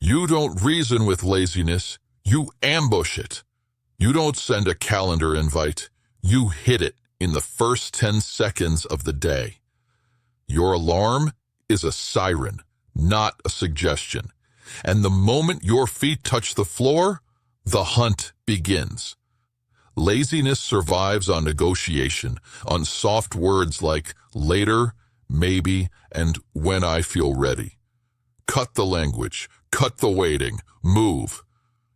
You don't reason with laziness, you ambush it. You don't send a calendar invite, you hit it in the first 10 seconds of the day. Your alarm is a siren, not a suggestion. And the moment your feet touch the floor, the hunt begins. Laziness survives on negotiation, on soft words like later, maybe, and when I feel ready. Cut the language, cut the waiting, move.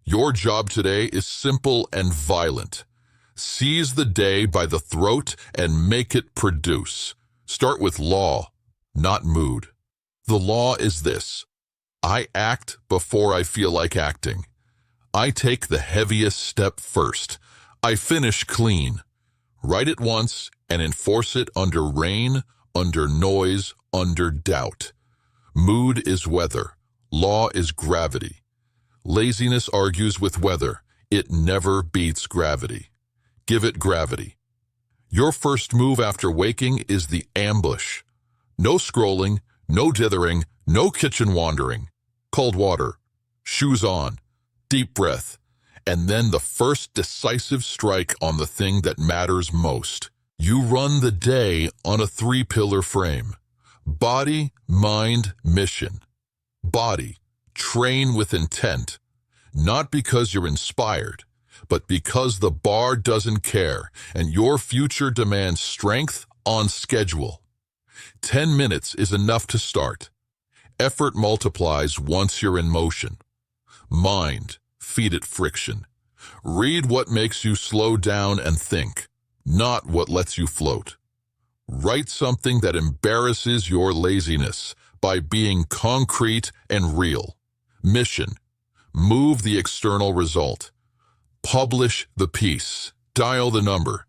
Your job today is simple and violent. Seize the day by the throat and make it produce. Start with law, not mood. The law is this: I act before I feel like acting. I take the heaviest step first. I finish clean. Write it once and enforce it under rain, under noise, under doubt. Mood is weather. Law is gravity. Laziness argues with weather. It never beats gravity. Give it gravity. Your first move after waking is the ambush. No scrolling, no dithering, no kitchen wandering. Cold water, shoes on, deep breath, and then the first decisive strike on the thing that matters most. You run the day on a 3-pillar frame. Body, mind, mission. Body, train with intent. Not because you're inspired, but because the bar doesn't care and your future demands strength on schedule. 10 minutes is enough to start. Effort multiplies once you're in motion. Mind, feed it friction. Read what makes you slow down and think, not what lets you float. Write something that embarrasses your laziness by being concrete and real. Mission, move the external result. Publish the piece, dial the number,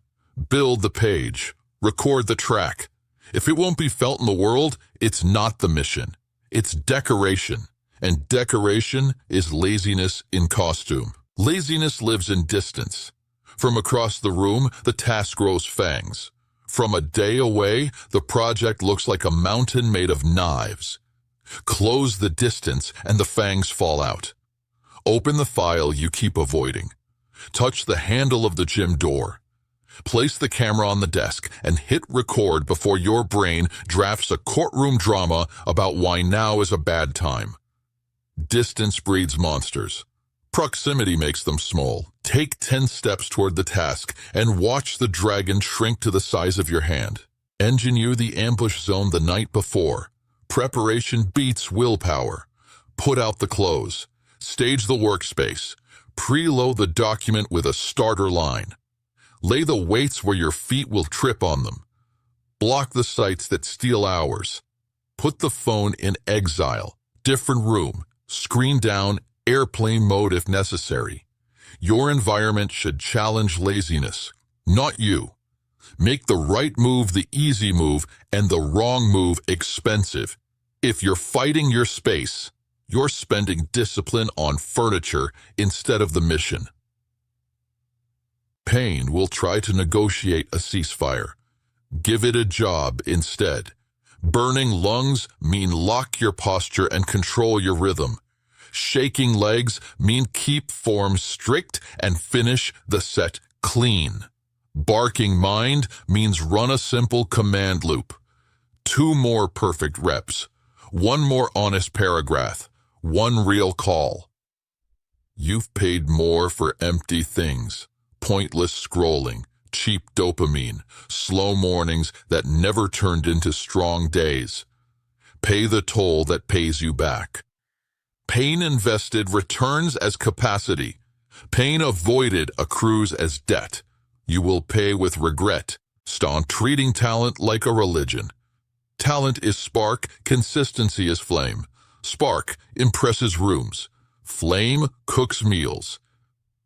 build the page, record the track. If it won't be felt in the world, it's not the mission. It's decoration, and decoration is laziness in costume. Laziness lives in distance. From across the room, the task grows fangs. From a day away, the project looks like a mountain made of knives. Close the distance and the fangs fall out. Open the file you keep avoiding. Touch the handle of the gym door. Place the camera on the desk and hit record before your brain drafts a courtroom drama about why now is a bad time. Distance breeds monsters. Proximity makes them small. Take 10 steps toward the task and watch the dragon shrink to the size of your hand. Engineer the ambush zone the night before. Preparation beats willpower. Put out the clothes. Stage the workspace. Preload the document with a starter line. Lay the weights where your feet will trip on them. Block the sites that steal hours. Put the phone in exile, different room, screen down, airplane mode if necessary. Your environment should challenge laziness, not you. Make the right move the easy move and the wrong move expensive. If you're fighting your space, you're spending discipline on furniture instead of the mission. Pain will try to negotiate a ceasefire. Give it a job instead. Burning lungs mean lock your posture and control your rhythm. Shaking legs mean keep form strict and finish the set clean. Barking mind means run a simple command loop. 2 more perfect reps. 1 more honest paragraph. 1 real call. You've paid more for empty things. Pointless scrolling, cheap dopamine, slow mornings that never turned into strong days. Pay the toll that pays you back. Pain invested returns as capacity. Pain avoided accrues as debt. You will pay with regret. Stop treating talent like a religion. Talent is spark, consistency is flame. Spark impresses rooms. Flame cooks meals.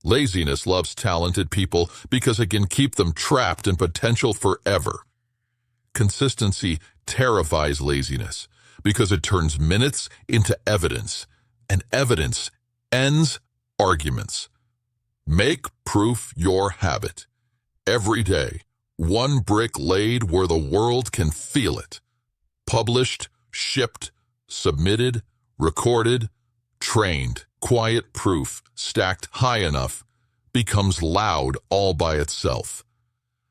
Laziness loves talented people because it can keep them trapped in potential forever. Consistency terrifies laziness because it turns minutes into evidence, and evidence ends arguments. Make proof your habit. Every day, 1 brick laid where the world can feel it. Published, shipped, submitted, recorded, Trained, quiet proof, stacked high enough, becomes loud all by itself.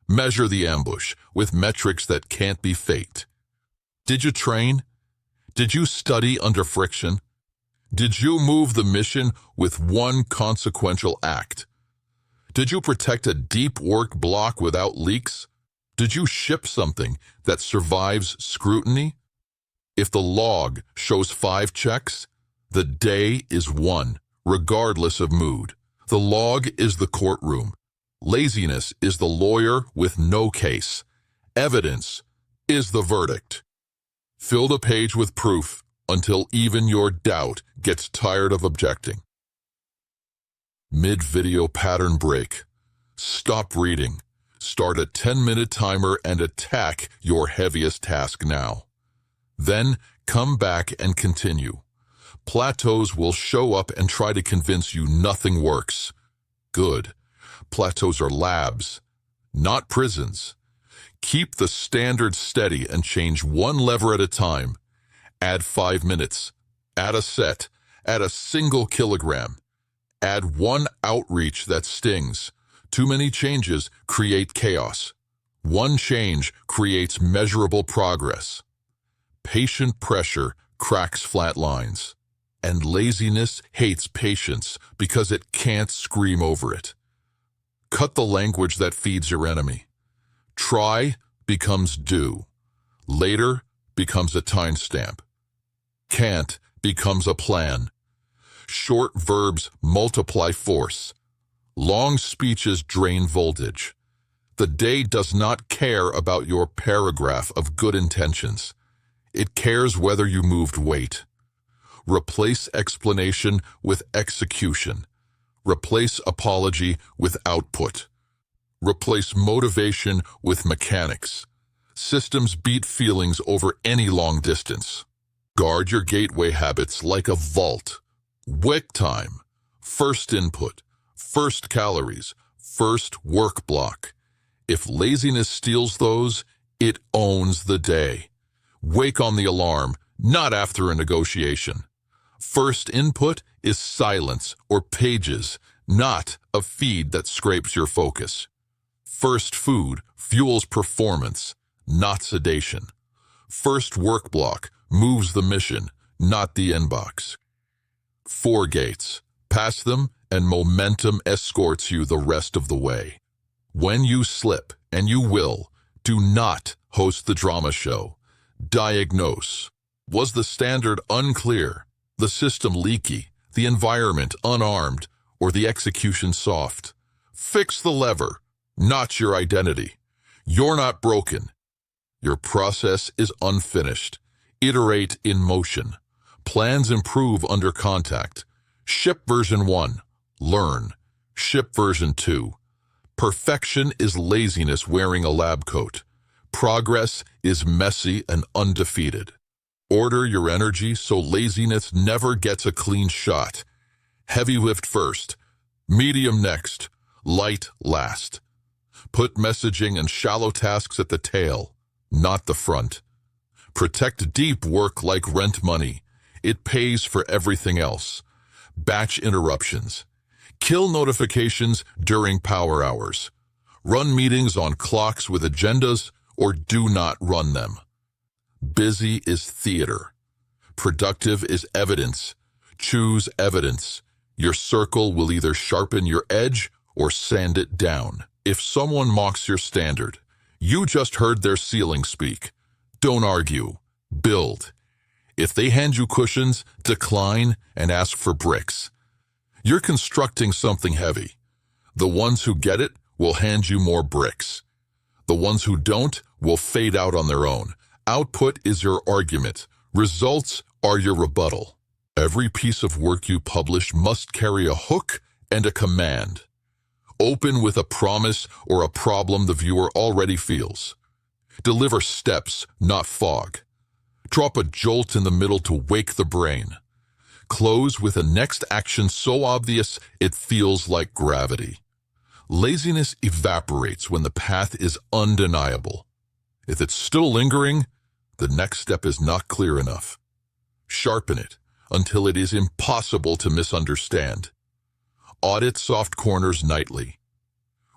Measure the ambush with metrics that can't be faked. Did you train? Did you study under friction? Did you move the mission with one consequential act? Did you protect a deep work block without leaks? Did you ship something that survives scrutiny? If the log shows 5 checks, the day is won, regardless of mood. The log is the courtroom. Laziness is the lawyer with no case. Evidence is the verdict. Fill the page with proof until even your doubt gets tired of objecting. Mid-video pattern break. Stop reading. Start a 10-minute timer and attack your heaviest task now. Then come back and continue. Plateaus will show up and try to convince you nothing works. Good. Plateaus are labs, not prisons. Keep the standard steady and change one lever at a time. Add 5 minutes. Add a set. Add a single kilogram. Add one outreach that stings. Too many changes create chaos. One change creates measurable progress. Patient pressure cracks flat lines. And laziness hates patience because it can't scream over it. Cut the language that feeds your enemy. Try becomes do. Later becomes a timestamp. Can't becomes a plan. Short verbs multiply force. Long speeches drain voltage. The day does not care about your paragraph of good intentions. It cares whether you moved weight. Replace explanation with execution. Replace apology with output. Replace motivation with mechanics. Systems beat feelings over any long distance. Guard your gateway habits like a vault. Wake time. First input. First calories. First work block. If laziness steals those, it owns the day. Wake on the alarm, not after a negotiation. First input is silence or pages, not a feed that scrapes your focus. First food fuels performance, not sedation. First work block moves the mission, not the inbox. 4 gates. Pass them and momentum escorts you the rest of the way. When you slip, and you will, do not host the drama show. Diagnose. Was the standard unclear? The system leaky, the environment unarmed, or the execution soft? Fix the lever, not your identity. You're not broken. Your process is unfinished. Iterate in motion. Plans improve under contact. Ship version 1. Learn. Ship version 2. Perfection is laziness wearing a lab coat. Progress is messy and undefeated. Order your energy so laziness never gets a clean shot. Heavy lift first, medium next, light last. Put messaging and shallow tasks at the tail, not the front. Protect deep work like rent money. It pays for everything else. Batch interruptions. Kill notifications during power hours. Run meetings on clocks with agendas or do not run them. Busy is theater. Productive is evidence. Choose evidence. Your circle will either sharpen your edge or sand it down. If someone mocks your standard, you just heard their ceiling speak. Don't argue. Build. If they hand you cushions, decline and ask for bricks. You're constructing something heavy. The ones who get it will hand you more bricks. The ones who don't will fade out on their own. Output is your argument. Results are your rebuttal. Every piece of work you publish must carry a hook and a command. Open with a promise or a problem the viewer already feels. Deliver steps, not fog. Drop a jolt in the middle to wake the brain. Close with a next action so obvious it feels like gravity. Laziness evaporates when the path is undeniable. If it's still lingering, the next step is not clear enough. Sharpen it. until it is impossible to misunderstand. Audit soft corners nightly.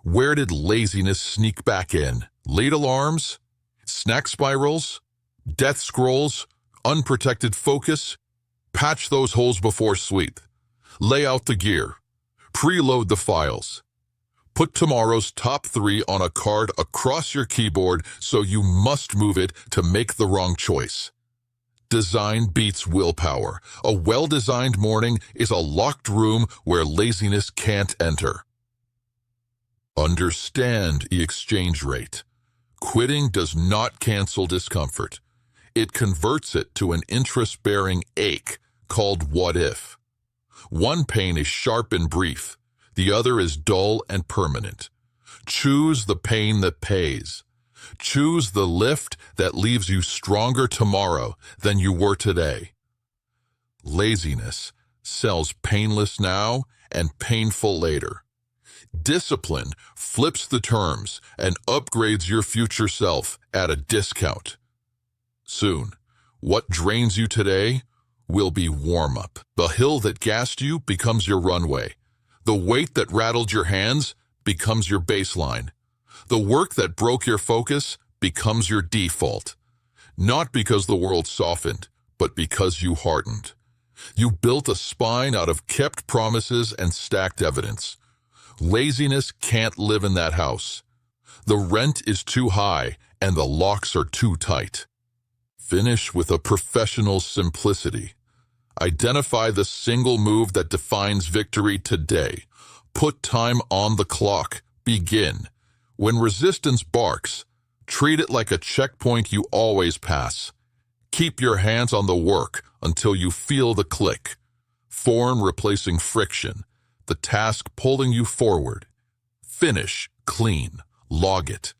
Where did laziness sneak back in? Late alarms? Snack spirals? Death scrolls? Unprotected focus? Patch those holes before sleep. Lay out the gear. Preload the files. Put tomorrow's top 3 on a card across your keyboard so you must move it to make the wrong choice. Design beats willpower. A well-designed morning is a locked room where laziness can't enter. Understand the exchange rate. Quitting does not cancel discomfort. It converts it to an interest-bearing ache called what if. One pain is sharp and brief. The other is dull and permanent. Choose the pain that pays. Choose the lift that leaves you stronger tomorrow than you were today. Laziness sells painless now and painful later. Discipline flips the terms and upgrades your future self at a discount. Soon, what drains you today will be warm-up. The hill that gassed you becomes your runway. The weight that rattled your hands becomes your baseline. The work that broke your focus becomes your default. Not because the world softened, but because you hardened. You built a spine out of kept promises and stacked evidence. Laziness can't live in that house. The rent is too high and the locks are too tight. Finish with a professional simplicity. Identify the single move that defines victory today. Put time on the clock. Begin. When resistance barks, treat it like a checkpoint you always pass. Keep your hands on the work until you feel the click. Form replacing friction, the task pulling you forward. Finish clean. Log it.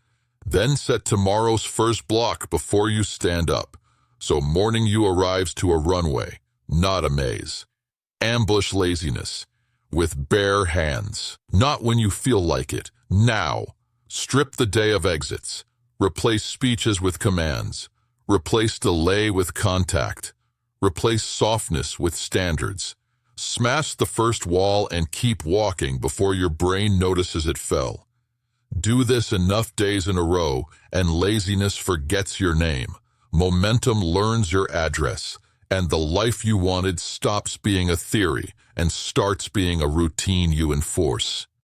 Then set tomorrow's first block before you stand up, so morning you arrives to a runway, not a maze. Ambush laziness with bare hands. Not when you feel like it. Now. Strip the day of exits. Replace speeches with commands. Replace delay with contact. Replace softness with standards. Smash the first wall and keep walking before your brain notices it fell. Do this enough days in a row, and laziness forgets your name. Momentum learns your address, and the life you wanted stops being a theory and starts being a routine you enforce.